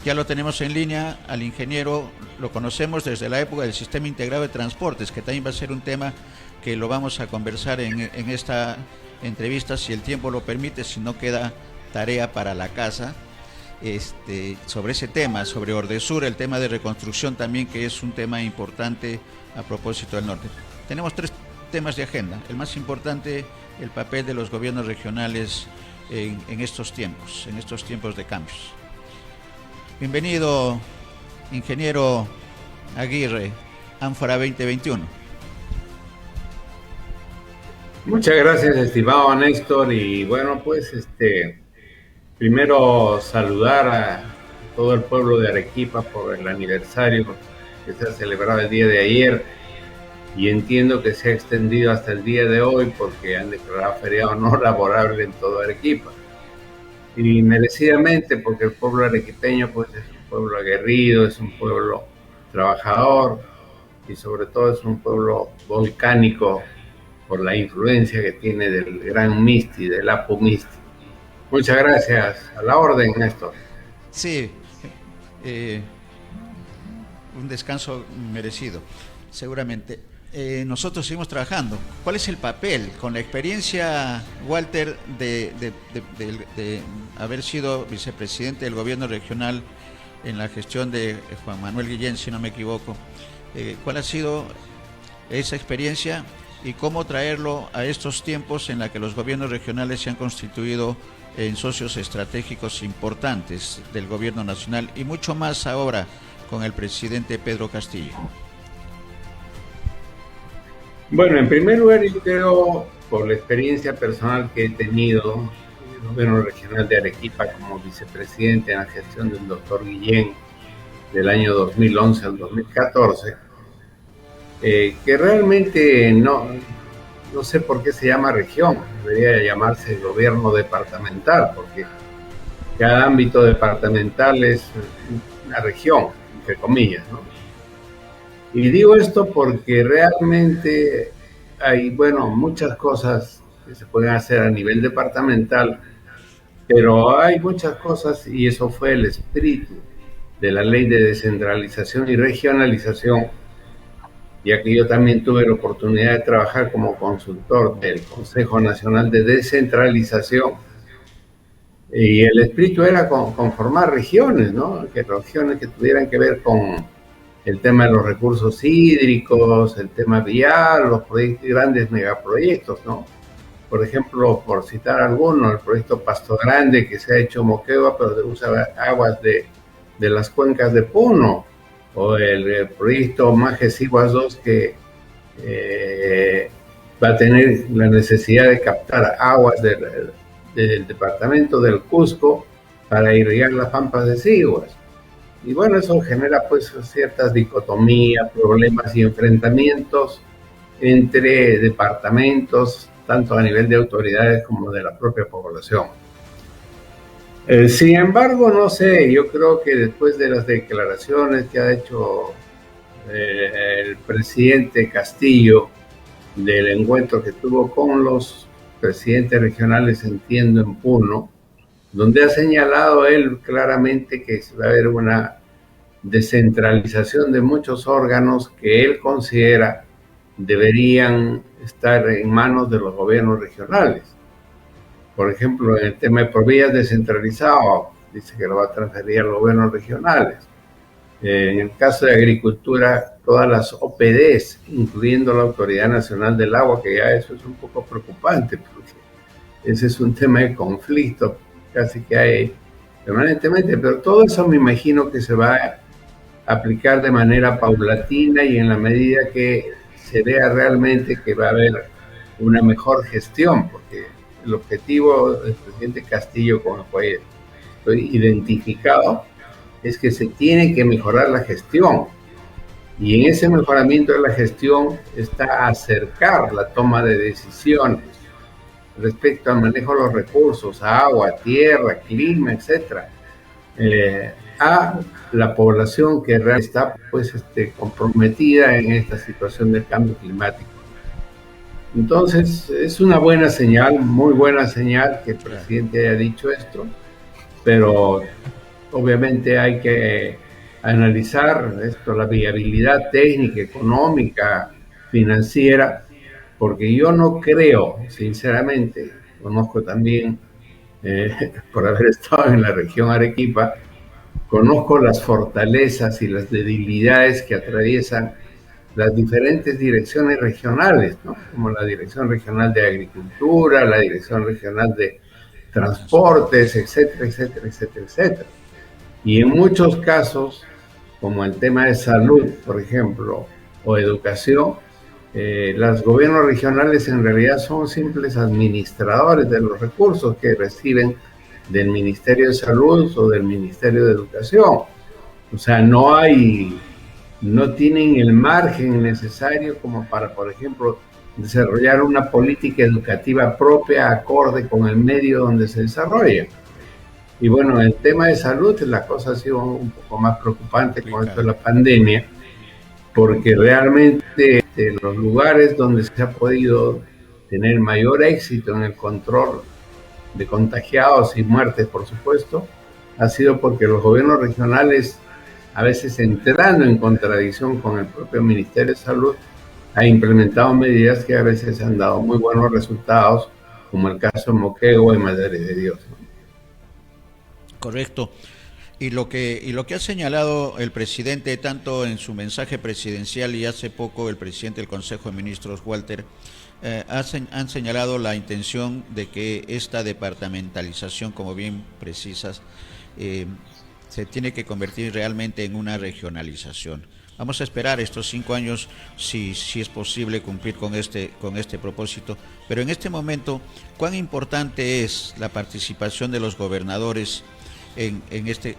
Ya lo tenemos en línea, al ingeniero lo conocemos desde la época del Sistema Integrado de Transportes, que también va a ser un tema que lo vamos a conversar en esta entrevista, si el tiempo lo permite, si no queda tarea para la casa, sobre ese tema, sobre Ordesur, el tema de reconstrucción también, que es un tema importante a propósito del norte. Tenemos tres temas de agenda. El más importante, el papel de los gobiernos regionales en estos tiempos de cambios. Bienvenido, ingeniero Aguirre, Ánfora 2021. Muchas gracias, estimado Néstor. Y bueno, pues primero saludar a todo el pueblo de Arequipa por el aniversario que se ha celebrado el día de ayer, y entiendo que se ha extendido hasta el día de hoy porque han declarado feriado no laborable en todo Arequipa. Y merecidamente, porque el pueblo arequipeño pues es un pueblo aguerrido, es un pueblo trabajador y sobre todo es un pueblo volcánico por la influencia que tiene del gran Misti, del Apu Misti. Muchas gracias. A la orden, Néstor. Sí, eh, un descanso merecido, seguramente. Nosotros seguimos trabajando. ¿Cuál es el papel, con la experiencia, Walter, de haber sido vicepresidente del gobierno regional en la gestión de Juan Manuel Guillén, si no me equivoco? ¿Cuál ha sido esa experiencia y cómo traerlo a estos tiempos en la que los gobiernos regionales se han constituido en socios estratégicos importantes del gobierno nacional, y mucho más ahora con el presidente Pedro Castillo? Bueno, en primer lugar, yo creo, por la experiencia personal que he tenido en el gobierno regional de Arequipa como vicepresidente en la gestión del doctor Guillén del año 2011 al 2014, que realmente no sé por qué se llama región, debería llamarse gobierno departamental, porque cada ámbito departamental es una región, entre comillas, ¿no? Y digo esto porque realmente hay, bueno, muchas cosas que se pueden hacer a nivel departamental, pero hay muchas cosas, y eso fue el espíritu de la ley de descentralización y regionalización, ya que yo también tuve la oportunidad de trabajar como consultor del Consejo Nacional de Descentralización, y el espíritu era conformar regiones, ¿no? Que regiones que tuvieran que ver con el tema de los recursos hídricos, el tema vial, los grandes megaproyectos, ¿no? Por ejemplo, por citar alguno, el proyecto Pasto Grande, que se ha hecho Moquegua, pero usa aguas de las cuencas de Puno, o el proyecto Majes Iguas 2, que va a tener la necesidad de captar aguas del departamento del Cusco para irrigar las pampas de Siguas. Y bueno, eso genera pues ciertas dicotomías, problemas y enfrentamientos entre departamentos, tanto a nivel de autoridades como de la propia población. Sin embargo, no sé, yo creo que después de las declaraciones que ha hecho el presidente Castillo, del encuentro que tuvo con los presidentes regionales, entiendo, en Puno, donde ha señalado él claramente que va a haber una descentralización de muchos órganos que él considera deberían estar en manos de los gobiernos regionales. Por ejemplo, en el tema de provías descentralizado, dice que lo va a transferir a los gobiernos regionales. En el caso de agricultura, todas las OPDs, incluyendo la Autoridad Nacional del Agua, que ya eso es un poco preocupante, porque ese es un tema de conflicto casi que hay permanentemente, pero todo eso me imagino que se va a aplicar de manera paulatina y en la medida que se vea realmente que va a haber una mejor gestión, porque el objetivo del presidente Castillo, como fue identificado, es que se tiene que mejorar la gestión, y en ese mejoramiento de la gestión está acercar la toma de decisiones respecto al manejo de los recursos, agua, tierra, clima, etcétera, a la población que realmente está pues, comprometida en esta situación del cambio climático. Entonces, es una buena señal, muy buena señal que el presidente haya dicho esto, pero obviamente hay que analizar esto, la viabilidad técnica, económica, financiera, porque yo no creo, sinceramente, conozco también, por haber estado en la región Arequipa, conozco las fortalezas y las debilidades que atraviesan las diferentes direcciones regionales, ¿no? Como la Dirección Regional de Agricultura, la Dirección Regional de Transportes, etcétera, etcétera, etcétera, etcétera. Y en muchos casos, como el tema de salud, por ejemplo, o educación, los gobiernos regionales en realidad son simples administradores de los recursos que reciben del Ministerio de Salud o del Ministerio de Educación. O sea, no tienen el margen necesario como para, por ejemplo, desarrollar una política educativa propia acorde con el medio donde se desarrolla. Y bueno, el tema de salud, la cosa ha sido un poco más preocupante con esto de la pandemia, porque realmente los lugares donde se ha podido tener mayor éxito en el control de contagiados y muertes, por supuesto, ha sido porque los gobiernos regionales, a veces entrando en contradicción con el propio Ministerio de Salud, ha implementado medidas que a veces han dado muy buenos resultados, como el caso de Moquegua y Madre de Dios, ¿no? Correcto. Y lo que ha señalado el presidente, tanto en su mensaje presidencial y hace poco el presidente del Consejo de Ministros, Walter, han señalado la intención de que esta departamentalización, como bien precisas, se tiene que convertir realmente en una regionalización. Vamos a esperar estos 5 años si es posible cumplir con este propósito. Pero en este momento, ¿cuán importante es la participación de los gobernadores en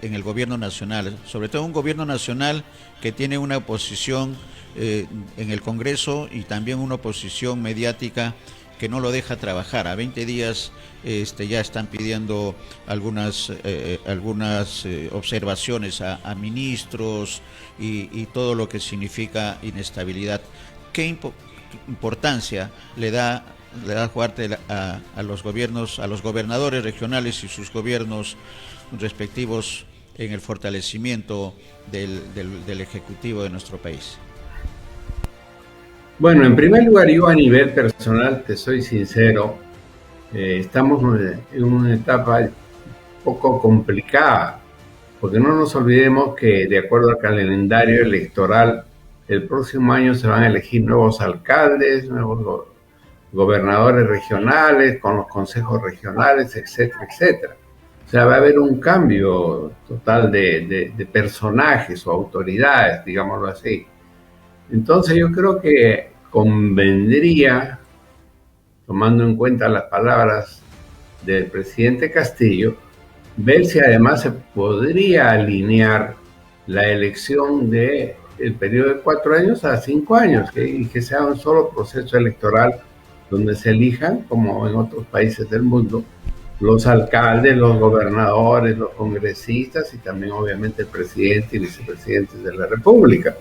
el gobierno nacional? Sobre todo un gobierno nacional que tiene una oposición en el Congreso y también una oposición mediática que no lo deja trabajar. A 20 días ya están pidiendo algunas observaciones a ministros y todo lo que significa inestabilidad. ¿Qué importancia le da Duarte a los gobiernos, a los gobernadores regionales y sus gobiernos respectivos en el fortalecimiento del Ejecutivo de nuestro país? Bueno, en primer lugar, yo a nivel personal, te soy sincero, estamos en una etapa un poco complicada, porque no nos olvidemos que de acuerdo al calendario electoral, el próximo año se van a elegir nuevos alcaldes, nuevos gobernadores regionales, con los consejos regionales, etcétera, etcétera. O sea, va a haber un cambio total de personajes o autoridades, digámoslo así. Entonces yo creo que convendría, tomando en cuenta las palabras del presidente Castillo, ver si además se podría alinear la elección del periodo de 4 años a 5 años, y que sea un solo proceso electoral donde se elijan, como en otros países del mundo, los alcaldes, los gobernadores, los congresistas y también obviamente el presidente y vicepresidentes de la República.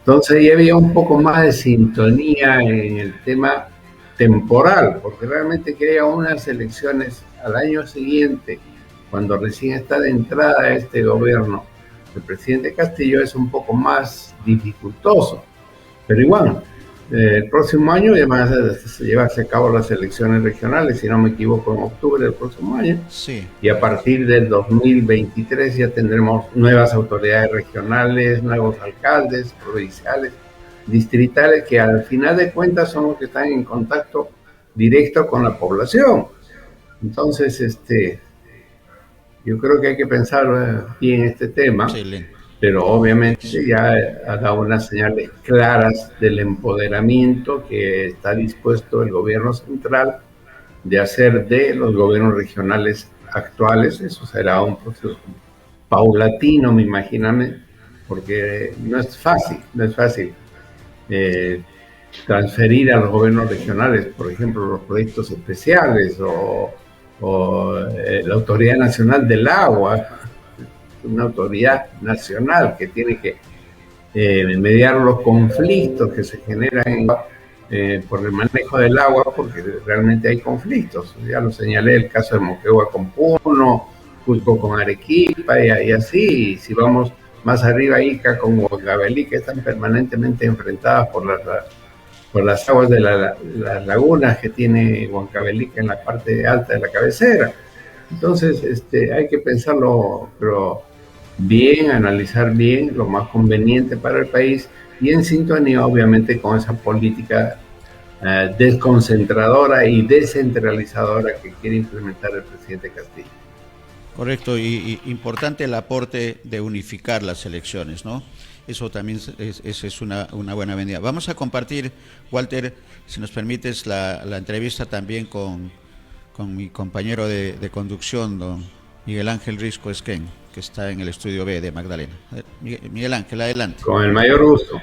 Entonces ya había un poco más de sintonía en el tema temporal, porque realmente que haya unas elecciones al año siguiente, cuando recién está de entrada este gobierno, el presidente Castillo, es un poco más dificultoso. Pero igual, el próximo año ya van a llevarse a cabo las elecciones regionales, si no me equivoco, en octubre del próximo año. Sí. Y a partir del 2023 ya tendremos nuevas autoridades regionales, nuevos alcaldes, provinciales, distritales, que al final de cuentas son los que están en contacto directo con la población. Entonces, yo creo que hay que pensar bien este tema. Excelente. Pero obviamente ya ha dado unas señales claras del empoderamiento que está dispuesto el gobierno central de hacer de los gobiernos regionales actuales. Eso será un proceso paulatino, me imagino, porque no es fácil transferir a los gobiernos regionales, por ejemplo, los proyectos especiales o la Autoridad Nacional del Agua, una autoridad nacional que tiene que mediar los conflictos que se generan por el manejo del agua, porque realmente hay conflictos. Ya lo señalé, el caso de Moquegua con Puno, Cusco con Arequipa y así. Y si vamos más arriba, Ica con Huancavelica, que están permanentemente enfrentadas por las aguas de las lagunas que tiene Huancavelica en la parte alta de la cabecera. Entonces, hay que pensarlo, pero bien, analizar bien lo más conveniente para el país y en sintonía, obviamente, con esa política desconcentradora y descentralizadora que quiere implementar el presidente Castillo. Correcto, y importante el aporte de unificar las elecciones, ¿no? Eso también es una buena venida. Vamos a compartir, Walter, si nos permites, la entrevista también con mi compañero de conducción, don Miguel Ángel Risco Esquén, que está en el estudio B de Magdalena. Miguel Ángel, adelante. Con el mayor gusto.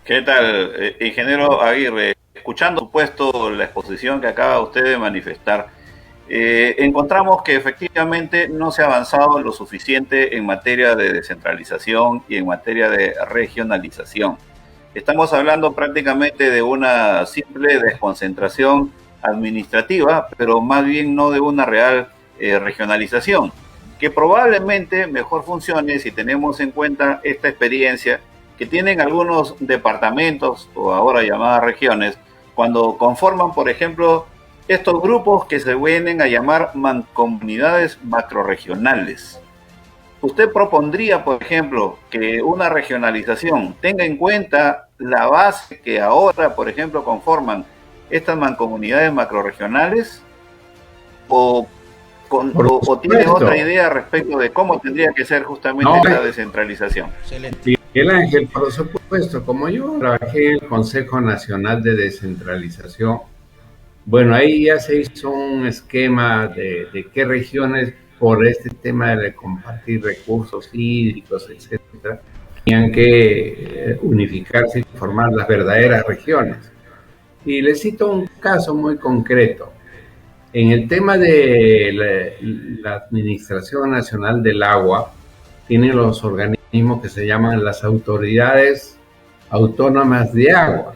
¿Qué tal, ingeniero Aguirre? Escuchando, por supuesto, la exposición que acaba usted de manifestar, encontramos que efectivamente no se ha avanzado lo suficiente en materia de descentralización y en materia de regionalización. Estamos hablando prácticamente de una simple desconcentración administrativa, pero más bien no de una real regionalización, que probablemente mejor funcione si tenemos en cuenta esta experiencia que tienen algunos departamentos, o ahora llamadas regiones, cuando conforman, por ejemplo, estos grupos que se vienen a llamar mancomunidades macrorregionales. ¿Usted propondría, por ejemplo, que una regionalización tenga en cuenta la base que ahora, por ejemplo, conforman estas mancomunidades macrorregionales? ¿O tiene otra idea respecto de cómo tendría que ser justamente esta descentralización? Excelente. Miguel Ángel, por supuesto, como yo trabajé en el Consejo Nacional de Descentralización, bueno, ahí ya se hizo un esquema de qué regiones, por este tema de compartir recursos hídricos, etcétera, tenían que unificarse y formar las verdaderas regiones. Y les cito un caso muy concreto. En el tema de la Administración Nacional del Agua, tienen los organismos que se llaman las autoridades autónomas de agua.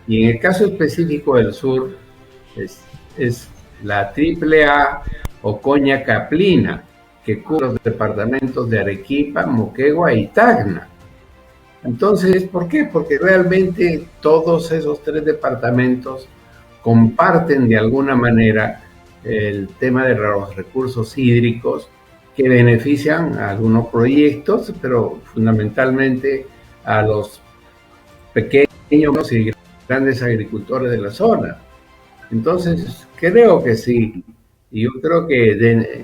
Y en el caso específico del sur, es la AAA Ocoña Caplina, que cubre los departamentos de Arequipa, Moquegua y Tacna. Entonces, ¿por qué? Porque realmente todos esos tres departamentos comparten de alguna manera el tema de los recursos hídricos que benefician a algunos proyectos, pero fundamentalmente a los pequeños y grandes agricultores de la zona. Entonces, creo que sí, y yo creo que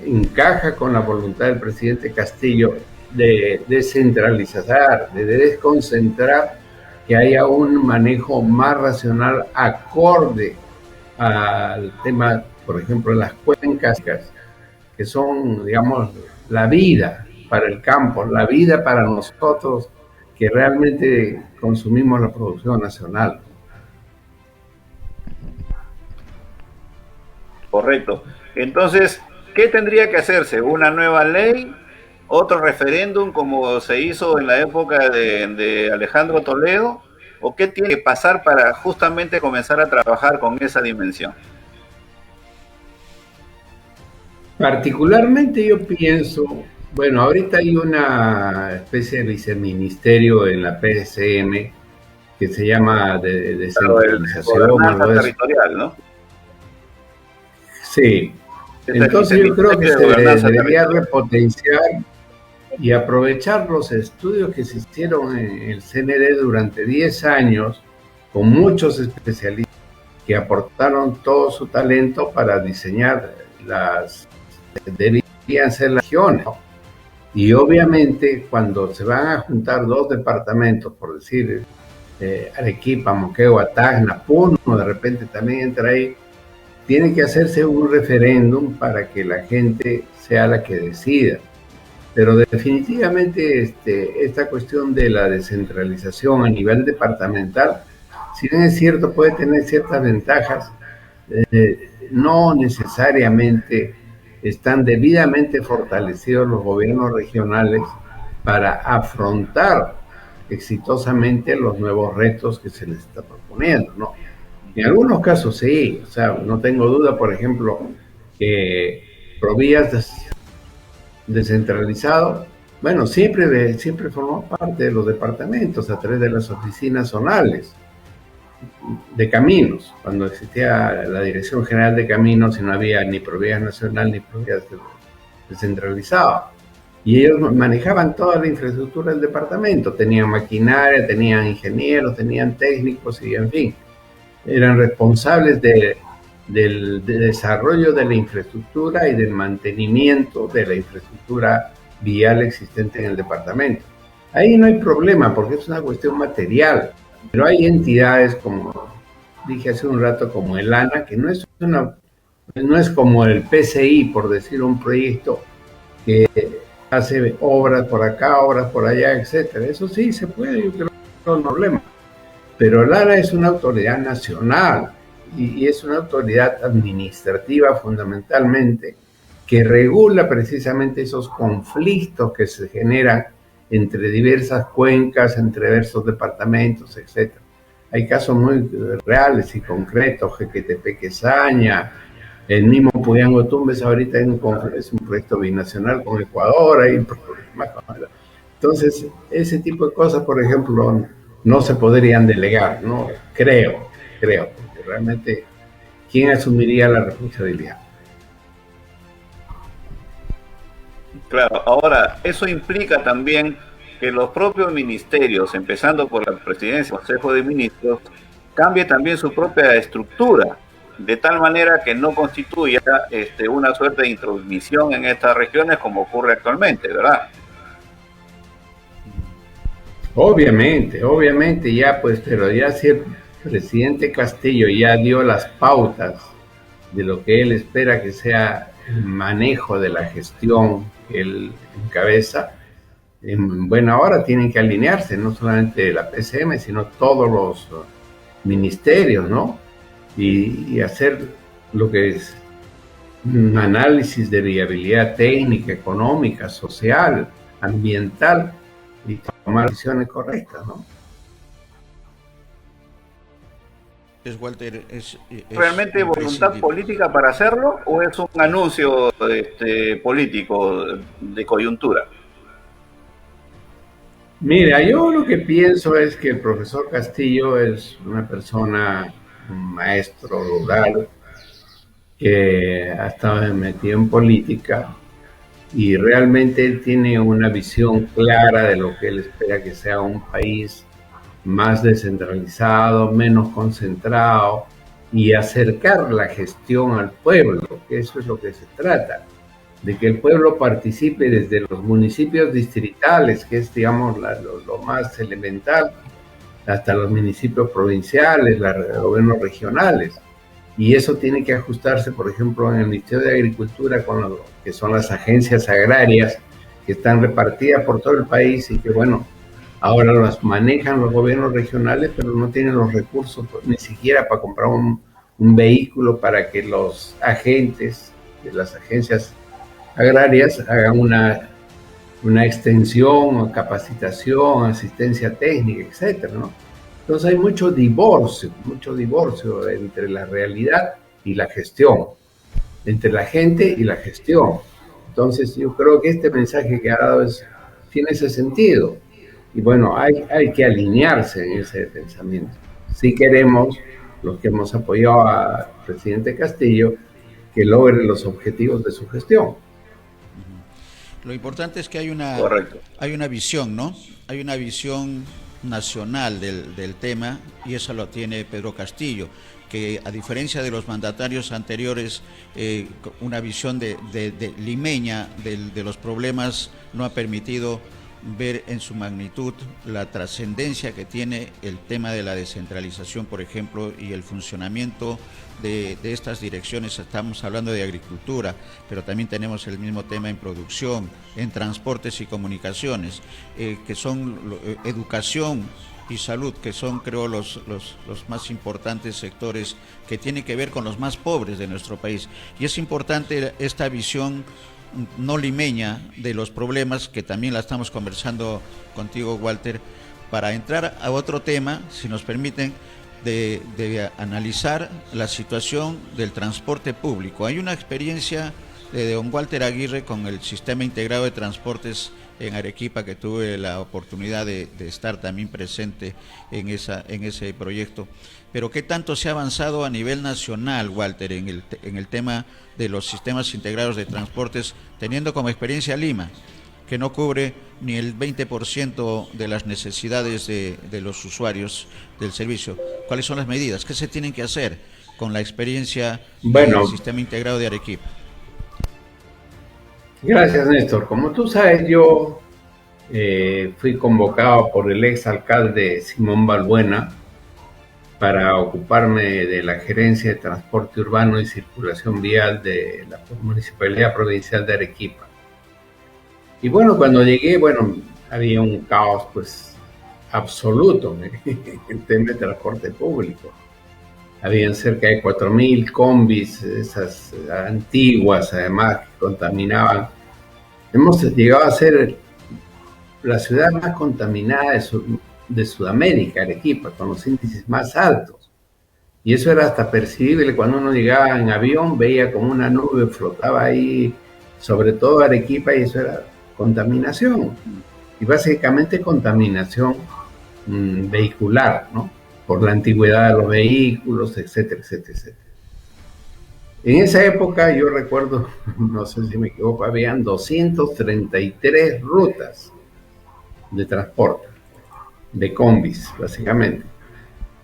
encaja con la voluntad del presidente Castillo de descentralizar, de desconcentrar, que haya un manejo más racional acorde al tema, por ejemplo, las cuencas, que son, digamos, la vida para el campo, la vida para nosotros que realmente consumimos la producción nacional. Correcto. Entonces, ¿qué tendría que hacerse? ¿Una nueva ley? ¿Otro referéndum como se hizo en la época de Alejandro Toledo? ¿O qué tiene que pasar para justamente comenzar a trabajar con esa dimensión? Particularmente yo pienso, bueno, ahorita hay una especie de viceministerio en la PSM que se llama de descentralización. Territorial, ¿no? Sí. Entonces yo creo que se debería repotenciar y aprovechar los estudios que se hicieron en el CND durante 10 años con muchos especialistas que aportaron todo su talento para diseñar deberían ser las regiones. Y obviamente cuando se van a juntar dos departamentos, por decir Arequipa, Moquegua, Tacna, Puno, de repente también entra ahí, tiene que hacerse un referéndum para que la gente sea la que decida. Pero definitivamente esta cuestión de la descentralización a nivel departamental, si bien es cierto, puede tener ciertas ventajas, no necesariamente están debidamente fortalecidos los gobiernos regionales para afrontar exitosamente los nuevos retos que se les está proponiendo, ¿no? En algunos casos sí, o sea, no tengo duda, por ejemplo, que Provías descentralizado, bueno, siempre formó parte de los departamentos a través de las oficinas zonales de caminos, cuando existía la Dirección General de Caminos y no había ni Provías Nacional ni Provías descentralizado. Y ellos manejaban toda la infraestructura del departamento, tenían maquinaria, tenían ingenieros, tenían técnicos y en fin, eran responsables del desarrollo de la infraestructura y del mantenimiento de la infraestructura vial existente en el departamento. Ahí no hay problema porque es una cuestión material, pero hay entidades como dije hace un rato como el ANA, que no es como el PCI, por decir un proyecto que hace obras por acá, obras por allá, etcétera. Eso sí se puede, yo creo que no hay problema. Pero el ANA es una autoridad nacional y es una autoridad administrativa fundamentalmente que regula precisamente esos conflictos que se generan entre diversas cuencas, entre diversos departamentos, etcétera. Hay casos muy reales y concretos, Jequetepeque-Saña, el mismo Puyango Tumbes ahorita es un proyecto binacional con Ecuador, hay problemas con él. Entonces, ese tipo de cosas, por ejemplo, no se podrían delegar, ¿no? Creo, porque realmente, ¿quién asumiría la responsabilidad? Claro, ahora, eso implica también que los propios ministerios, empezando por la presidencia, Consejo de Ministros, cambie también su propia estructura, de tal manera que no constituya una suerte de intromisión en estas regiones como ocurre actualmente, ¿verdad? Obviamente, ya pues, pero ya si el presidente Castillo ya dio las pautas de lo que él espera que sea el manejo de la gestión que él encabeza, en buena hora tienen que alinearse, no solamente la PCM, sino todos los ministerios, ¿no? Y hacer lo que es un análisis de viabilidad técnica, económica, social, ambiental y tomar decisiones correctas, ¿no? Walter, ¿Realmente voluntad política para hacerlo o es un anuncio político de coyuntura? Mira, yo lo que pienso es que el profesor Castillo es una persona, un maestro rural que ha estado metido en política y realmente él tiene una visión clara de lo que él espera que sea un país más descentralizado, menos concentrado y acercar la gestión al pueblo, que eso es lo que se trata, de que el pueblo participe desde los municipios distritales, que es, digamos, lo más elemental, hasta los municipios provinciales, los gobiernos regionales. Y eso tiene que ajustarse, por ejemplo, en el Ministerio de Agricultura, con lo que son las agencias agrarias, que están repartidas por todo el país y que, bueno, ahora las manejan los gobiernos regionales, pero no tienen los recursos ni siquiera para comprar un vehículo para que los agentes de las agencias agrarias hagan una extensión, capacitación, asistencia técnica, etcétera, ¿no? Entonces hay mucho divorcio entre la realidad y la gestión, entre la gente y la gestión. Entonces yo creo que este mensaje que ha dado tiene ese sentido. Y bueno, hay que alinearse en ese pensamiento. Si queremos, los que hemos apoyado al presidente Castillo, que logre los objetivos de su gestión. Lo importante es que hay una visión, ¿no? Hay una visión nacional del tema y eso lo tiene Pedro Castillo, que a diferencia de los mandatarios anteriores, una visión de limeña de los problemas no ha permitido ver en su magnitud la trascendencia que tiene el tema de la descentralización, por ejemplo, y el funcionamiento de estas direcciones. Estamos hablando de agricultura, pero también tenemos el mismo tema en producción, en transportes y comunicaciones, que son educación y salud, que son, creo, los más importantes sectores que tienen que ver con los más pobres de nuestro país. Y es importante esta visión no limeña de los problemas, que también la estamos conversando contigo, Walter, para entrar a otro tema, si nos permiten, de analizar la situación del transporte público. Hay una experiencia de don Walter Aguirre con el Sistema Integrado de Transportes en Arequipa, que tuve la oportunidad de estar también presente en ese proyecto. Pero ¿qué tanto se ha avanzado a nivel nacional, Walter, en el tema de los sistemas integrados de transportes, teniendo como experiencia Lima, que no cubre ni el 20% de las necesidades de los usuarios del servicio? ¿Cuáles son las medidas? ¿Qué se tienen que hacer con la experiencia del sistema integrado de Arequipa? Gracias, Néstor. Como tú sabes, yo fui convocado por el exalcalde Simón Balbuena para ocuparme de la gerencia de transporte urbano y circulación vial de la Municipalidad Provincial de Arequipa. Y bueno, cuando llegué, había un caos pues absoluto en tema de transporte público. Habían cerca de 4.000 combis, esas antiguas además, que contaminaban. Hemos llegado a ser la ciudad más contaminada de Sudamérica, Arequipa, con los índices más altos. Y eso era hasta percibible cuando uno llegaba en avión, veía como una nube flotaba ahí, sobre todo Arequipa, y eso era contaminación. Y básicamente contaminación vehicular, ¿no? Por la antigüedad de los vehículos, etcétera, etcétera, etcétera. En esa época, yo recuerdo, no sé si me equivoco, habían 233 rutas de transporte, de combis, básicamente.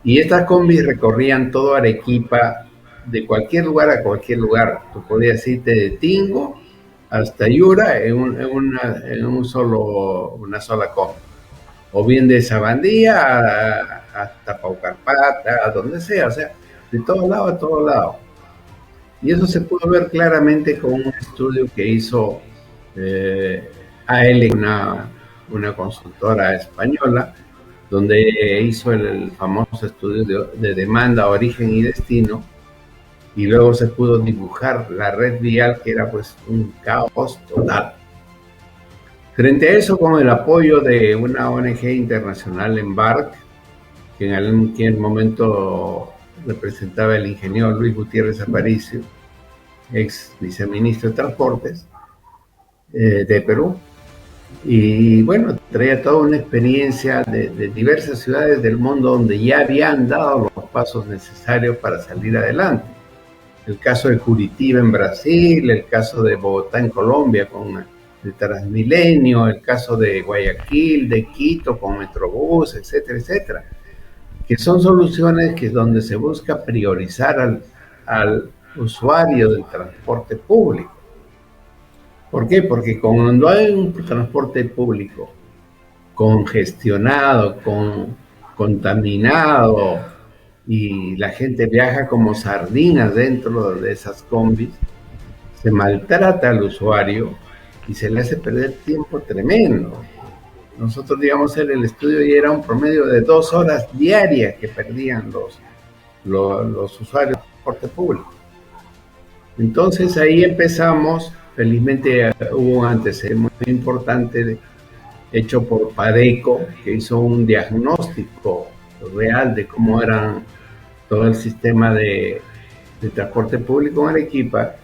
Y estas combis recorrían todo Arequipa, de cualquier lugar a cualquier lugar. Tú podías irte de Tingo hasta Yura en una sola combi. O bien de Sabandía hasta Paucarpata, a donde sea, o sea, de todo lado a todo lado. Y eso se pudo ver claramente con un estudio que hizo AL, una consultora española, donde hizo el famoso estudio de demanda, origen y destino, y luego se pudo dibujar la red vial, que era pues un caos total. Frente a eso, con el apoyo de una ONG internacional, Embark, que en aquel momento representaba el ingeniero Luis Gutiérrez Aparicio, ex viceministro de Transportes de Perú, y bueno, traía toda una experiencia de diversas ciudades del mundo donde ya habían dado los pasos necesarios para salir adelante. El caso de Curitiba en Brasil, el caso de Bogotá en Colombia con el Transmilenio, el caso de Guayaquil, de Quito con Metrobús, etcétera, etcétera, que son soluciones que es donde se busca priorizar al usuario del transporte público. ¿Por qué? Porque cuando hay un transporte público congestionado, contaminado, y la gente viaja como sardinas dentro de esas combis, se maltrata al usuario y se le hace perder tiempo tremendo. Nosotros, digamos, en el estudio ya era un promedio de 2 horas diarias que perdían los usuarios del transporte público. Entonces ahí empezamos. Felizmente hubo un antecedente muy importante hecho por Padeco, que hizo un diagnóstico real de cómo eran todo el sistema de transporte público en Arequipa,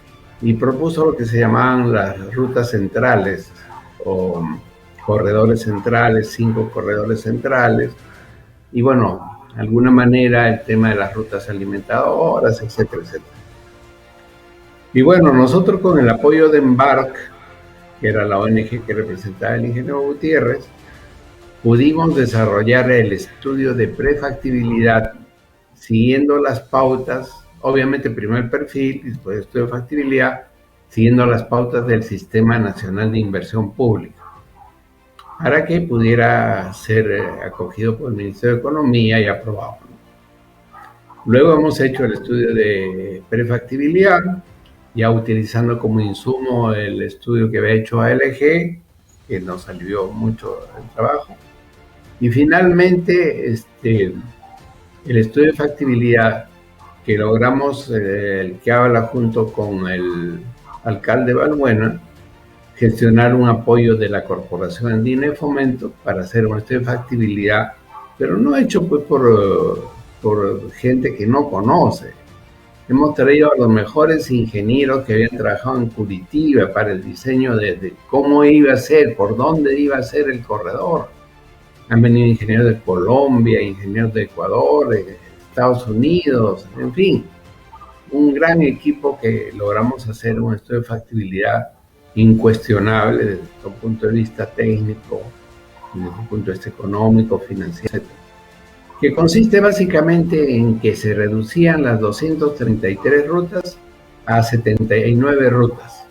y propuso lo que se llamaban las rutas centrales o corredores centrales, 5 corredores centrales, y bueno, de alguna manera el tema de las rutas alimentadoras, etcétera, etcétera. Y bueno, nosotros con el apoyo de Embark, que era la ONG que representaba el ingeniero Gutiérrez, pudimos desarrollar el estudio de prefactibilidad siguiendo las pautas, obviamente primero el perfil y después el estudio de factibilidad, siguiendo las pautas del Sistema Nacional de Inversión Pública, para que pudiera ser acogido por el Ministerio de Economía y aprobado. Luego hemos hecho el estudio de prefactibilidad, ya utilizando como insumo el estudio que había hecho ALG, que nos alivió mucho el trabajo. Y finalmente, el estudio de factibilidad que logramos, el que habla junto con el alcalde Balbuena, gestionar un apoyo de la Corporación Andina de Fomento para hacer un estudio de factibilidad, pero no hecho pues por gente que no conoce, Hemos traído a los mejores ingenieros que habían trabajado en Curitiba para el diseño de cómo iba a ser, por dónde iba a ser el corredor. Han venido ingenieros de Colombia, ingenieros de Ecuador, de Estados Unidos, en fin, un gran equipo que logramos hacer un estudio de factibilidad incuestionable desde un punto de vista técnico, desde un punto de vista económico, financiero, etc. Que consiste básicamente en que se reducían las 233 rutas a 79 rutas.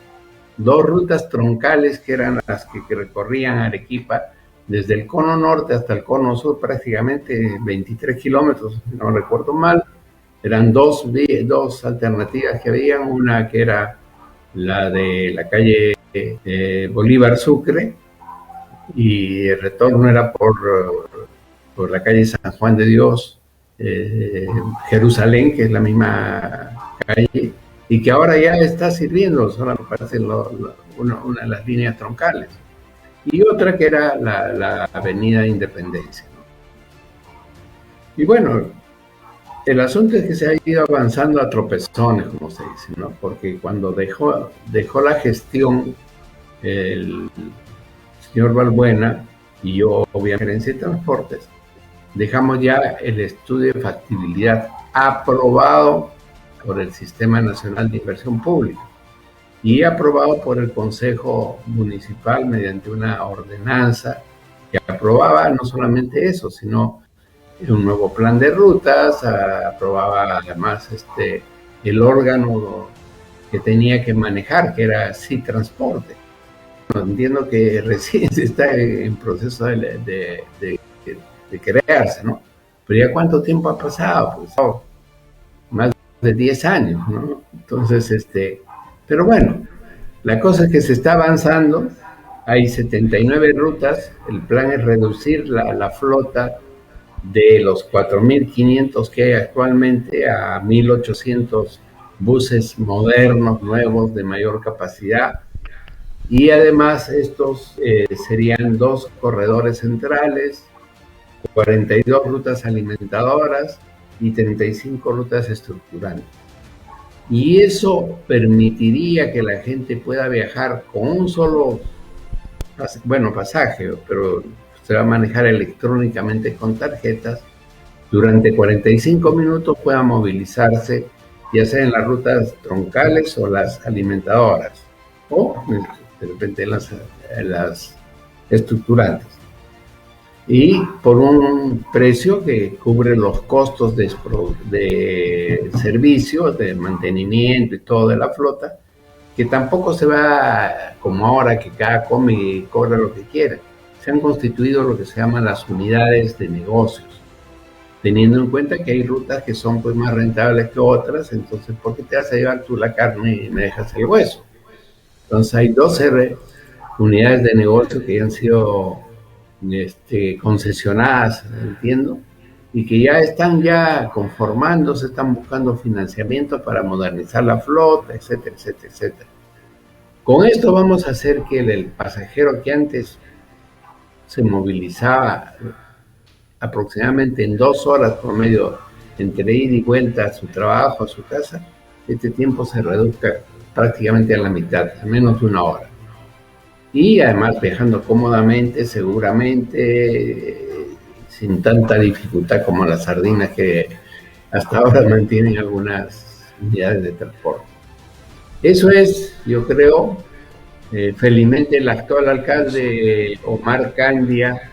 2 rutas troncales que eran las que recorrían Arequipa desde el cono norte hasta el cono sur, prácticamente 23 kilómetros, si no recuerdo mal. Eran dos alternativas que había, una que era la de la calle Bolívar Sucre, y el retorno era por la calle San Juan de Dios, Jerusalén, que es la misma calle, y que ahora ya está sirviendo, solo me parece una de las líneas troncales. Y otra que era la Avenida Independencia, ¿no? Y bueno, el asunto es que se ha ido avanzando a tropezones, como se dice, ¿no? Porque cuando dejó la gestión el señor Balbuena y yo, obviamente, gerencia de transportes, dejamos ya el estudio de factibilidad aprobado por el Sistema Nacional de Inversión Pública y aprobado por el Consejo Municipal mediante una ordenanza que aprobaba no solamente eso, sino un nuevo plan de rutas, aprobaba además el órgano que tenía que manejar, que era Transporte. Entiendo que recién se está en proceso de crearse, ¿no? Pero ya cuánto tiempo ha pasado, pues más de 10 años, ¿no? Entonces, pero bueno, la cosa es que se está avanzando, hay 79 rutas, el plan es reducir la flota de los 4.500 que hay actualmente a 1.800 buses modernos, nuevos, de mayor capacidad. Y además estos serían 2 corredores centrales, 42 rutas alimentadoras y 35 rutas estructurantes. Y eso permitiría que la gente pueda viajar con un solo pasaje, pero se va a manejar electrónicamente con tarjetas. Durante 45 minutos pueda movilizarse, ya sea en las rutas troncales o las alimentadoras, o de repente las estructurantes. Y por un precio que cubre los costos de servicio, de mantenimiento y todo de la flota, que tampoco se va como ahora que cada come y cobra lo que quiere. Se han constituido lo que se llaman las unidades de negocios, teniendo en cuenta que hay rutas que son pues más rentables que otras. Entonces, ¿por qué te vas a llevar tú la carne y me dejas el hueso? Entonces hay 12 unidades de negocio que han sido concesionadas, entiendo, y que ya están conformándose, están buscando financiamiento para modernizar la flota, etcétera, etcétera, etcétera. Con esto vamos a hacer que el pasajero que antes se movilizaba aproximadamente en 2 horas por medio entre ida y vuelta a su trabajo, a su casa, este tiempo se reduzca prácticamente a la mitad, a menos de 1 hora. Y además viajando cómodamente, seguramente, sin tanta dificultad como las sardinas que hasta ahora mantienen algunas unidades de transporte. Eso es, yo creo, felizmente el actual alcalde Omar Candia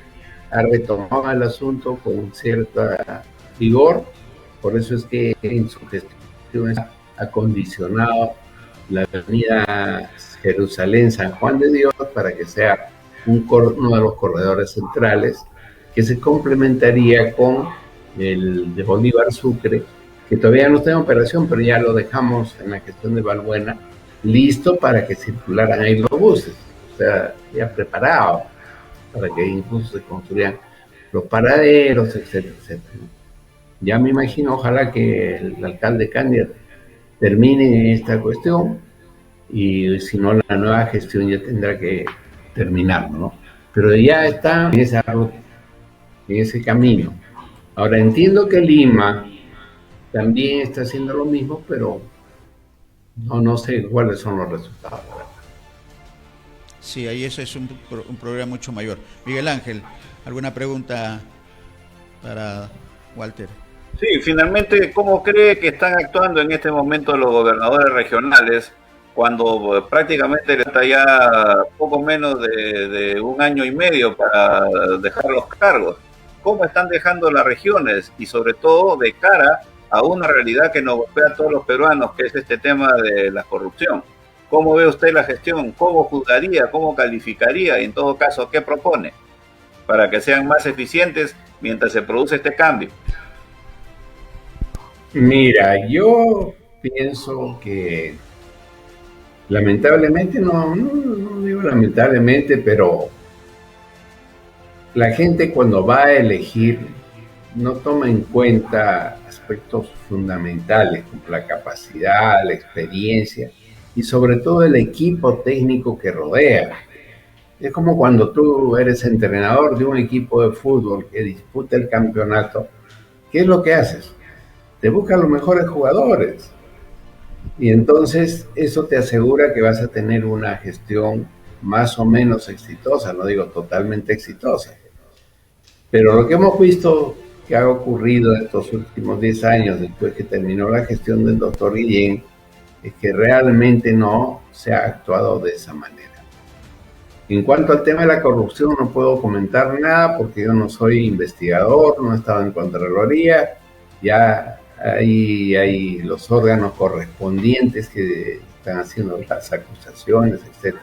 ha retomado el asunto con cierta vigor, por eso es que en su gestión ha acondicionado la avenida Jerusalén-San Juan de Dios para que sea uno de los corredores centrales que se complementaría con el de Bolívar Sucre, que todavía no está en operación, pero ya lo dejamos en la gestión de Balbuena listo para que circularan ahí los buses, o sea, ya preparado para que incluso se construyan los paraderos, etcétera, etcétera. Ya me imagino, ojalá que el alcalde Candia termine esta cuestión, y si no, la nueva gestión ya tendrá que terminarlo, ¿no? Pero ya está en esa ruta, en ese camino. Ahora, entiendo que Lima también está haciendo lo mismo, pero no sé cuáles son los resultados. Sí, ahí eso es un problema mucho mayor. Miguel Ángel, ¿alguna pregunta para Walter? Sí, finalmente, ¿cómo cree que están actuando en este momento los gobernadores regionales cuando prácticamente le está ya poco menos de un año y medio para dejar los cargos? ¿Cómo están dejando las regiones y sobre todo de cara a una realidad que nos golpea a todos los peruanos, que es este tema de la corrupción? ¿Cómo ve usted la gestión? ¿Cómo juzgaría? ¿Cómo calificaría? Y en todo caso, ¿qué propone para que sean más eficientes mientras se produce este cambio? Mira, yo pienso que lamentablemente, no digo lamentablemente, pero la gente cuando va a elegir no toma en cuenta aspectos fundamentales como la capacidad, la experiencia y sobre todo el equipo técnico que rodea. Es como cuando tú eres entrenador de un equipo de fútbol que disputa el campeonato. ¿Qué es lo que haces? Te buscas los mejores jugadores. Y entonces eso te asegura que vas a tener una gestión más o menos exitosa, no digo totalmente exitosa. Pero lo que hemos visto que ha ocurrido en estos últimos 10 años, después que terminó la gestión del doctor Guillén, es que realmente no se ha actuado de esa manera. En cuanto al tema de la corrupción, no puedo comentar nada porque yo no soy investigador, no he estado en Contraloría, ya hay los órganos correspondientes que están haciendo las acusaciones, etc.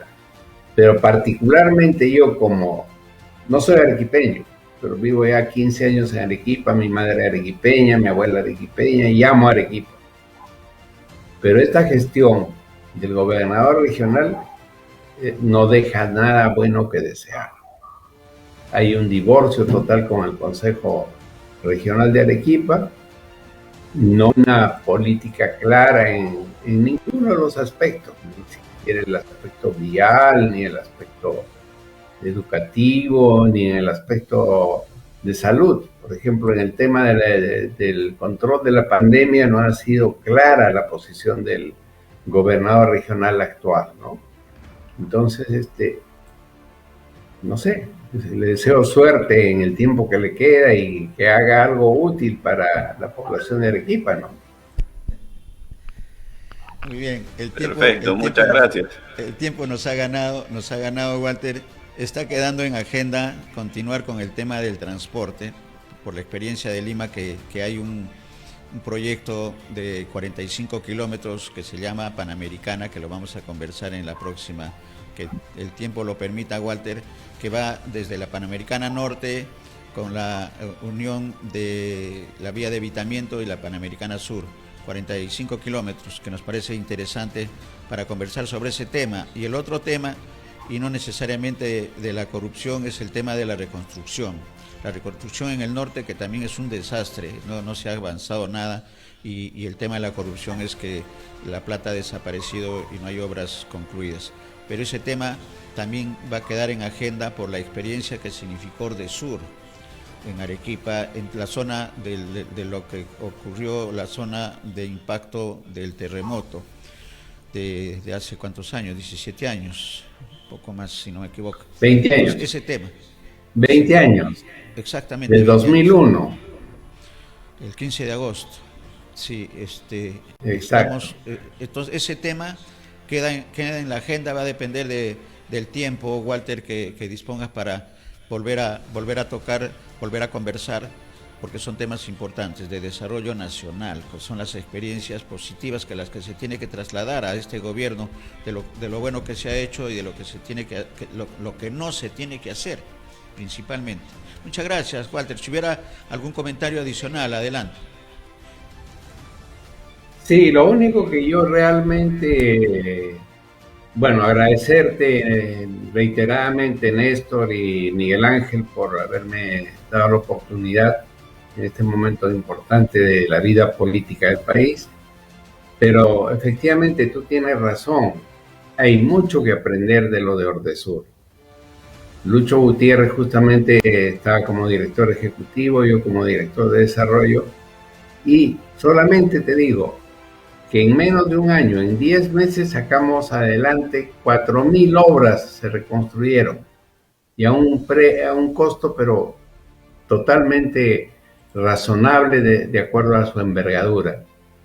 Pero particularmente yo, como no soy arequipeño, pero vivo ya 15 años en Arequipa, mi madre es arequipeña, mi abuela arequipeña, y amo Arequipa. Pero esta gestión del gobernador regional no deja nada bueno que desear. Hay un divorcio total con el Consejo Regional de Arequipa, no una política clara en ninguno de los aspectos, ni siquiera el aspecto vial, ni el aspecto educativo, ni en el aspecto de salud. Por ejemplo, en el tema del control de la pandemia no ha sido clara la posición del gobernador regional actual, ¿no? Entonces, no sé, le deseo suerte en el tiempo que le queda y que haga algo útil para la población de Arequipa, ¿no? Muy bien, Perfecto, muchas gracias. El tiempo nos ha ganado, Walter. Está quedando en agenda continuar con el tema del transporte, por la experiencia de Lima, que hay un proyecto de 45 kilómetros que se llama Panamericana, que lo vamos a conversar en la próxima, que el tiempo lo permita, Walter, que va desde la Panamericana Norte con la unión de la vía de evitamiento y la Panamericana Sur, 45 kilómetros, que nos parece interesante para conversar sobre ese tema. Y el otro tema, y no necesariamente de la corrupción, es el tema de la reconstrucción. La reconstrucción en el norte, que también es un desastre, no se ha avanzado nada, y el tema de la corrupción es que la plata ha desaparecido y no hay obras concluidas. Pero ese tema también va a quedar en agenda por la experiencia que significó Ordesur en Arequipa, en la zona de lo que ocurrió, la zona de impacto del terremoto de hace cuántos años, 17 años, poco más si no me equivoco. 20 años. Entonces, ese tema. 20 años. Exactamente. Del 2001. El 15 de agosto. Sí, exacto. Entonces, ese tema queda en la agenda, va a depender del tiempo, Walter, que dispongas para volver a tocar, volver a conversar, porque son temas importantes de desarrollo nacional, pues son las experiencias positivas que las que se tiene que trasladar a este gobierno, de lo bueno que se ha hecho y de lo que se tiene lo que no se tiene que hacer, principalmente. Muchas gracias, Walter. Si hubiera algún comentario adicional, adelante. Sí, lo único que yo realmente, bueno, agradecerte reiteradamente, Néstor y Miguel Ángel, por haberme dado la oportunidad en este momento importante de la vida política del país. Pero efectivamente tú tienes razón, hay mucho que aprender de lo de Ordesur. Lucho Gutiérrez justamente estaba como director ejecutivo, yo como director de desarrollo, Y solamente te digo que en menos de un año, en 10 meses, sacamos adelante 4.000 obras, se reconstruyeron, y a un costo, pero totalmente razonable de acuerdo a su envergadura.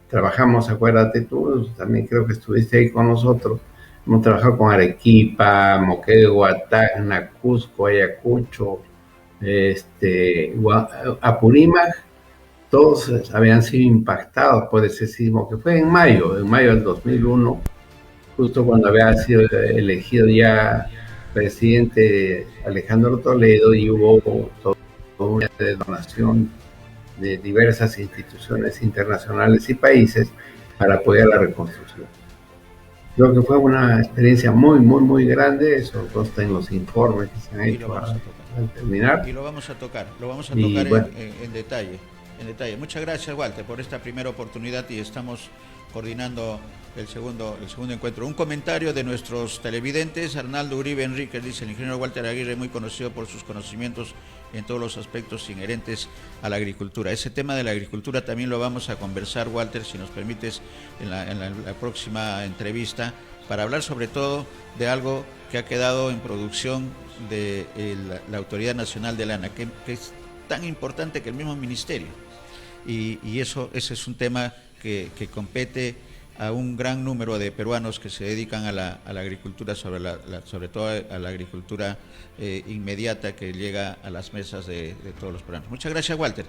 Trabajamos, acuérdate tú, también creo que estuviste ahí con nosotros, hemos trabajado con Arequipa, Moquegua, Tacna, Cusco, Ayacucho, Apurímac. Todos habían sido impactados por ese sismo que fue en mayo del 2001, justo cuando había sido elegido ya presidente Alejandro Toledo, y hubo toda una donación de diversas instituciones internacionales y países para apoyar la reconstrucción. Creo que fue una experiencia muy, muy, muy grande, eso consta en los informes que se han hecho al terminar. Y lo vamos a tocar bueno, en detalle. Muchas gracias, Walter, por esta primera oportunidad, y estamos coordinando el segundo encuentro. Un comentario de nuestros televidentes. Arnaldo Uribe Enríquez dice: el ingeniero Walter Aguirre, muy conocido por sus conocimientos en todos los aspectos inherentes a la agricultura. Ese tema de la agricultura también lo vamos a conversar, Walter, si nos permites, en la próxima entrevista, para hablar sobre todo de algo que ha quedado en producción de la Autoridad Nacional del ANA, que es tan importante que el mismo ministerio. Y ese es un tema que compete a un gran número de peruanos que se dedican a la agricultura, sobre todo a la agricultura inmediata que llega a las mesas de todos los peruanos. Muchas gracias, Walter.